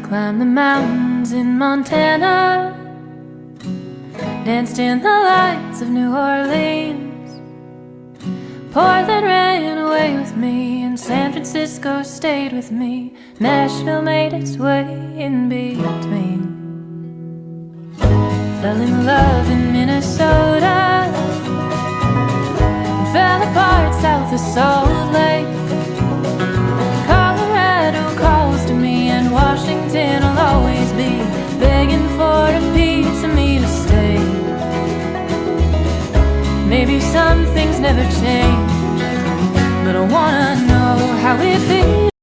Climbed the mountains in Montana, danced in the lights of New Orleans. Portland ran away with me, and San Francisco stayed with me. Nashville made its way in between. Fell in love in Minnesota, and fell apart south of Salt Lake. Colorado calls to me, and Washington will always be begging for a piece of me to stay. Maybe some things never change, but I wanna know how it feels.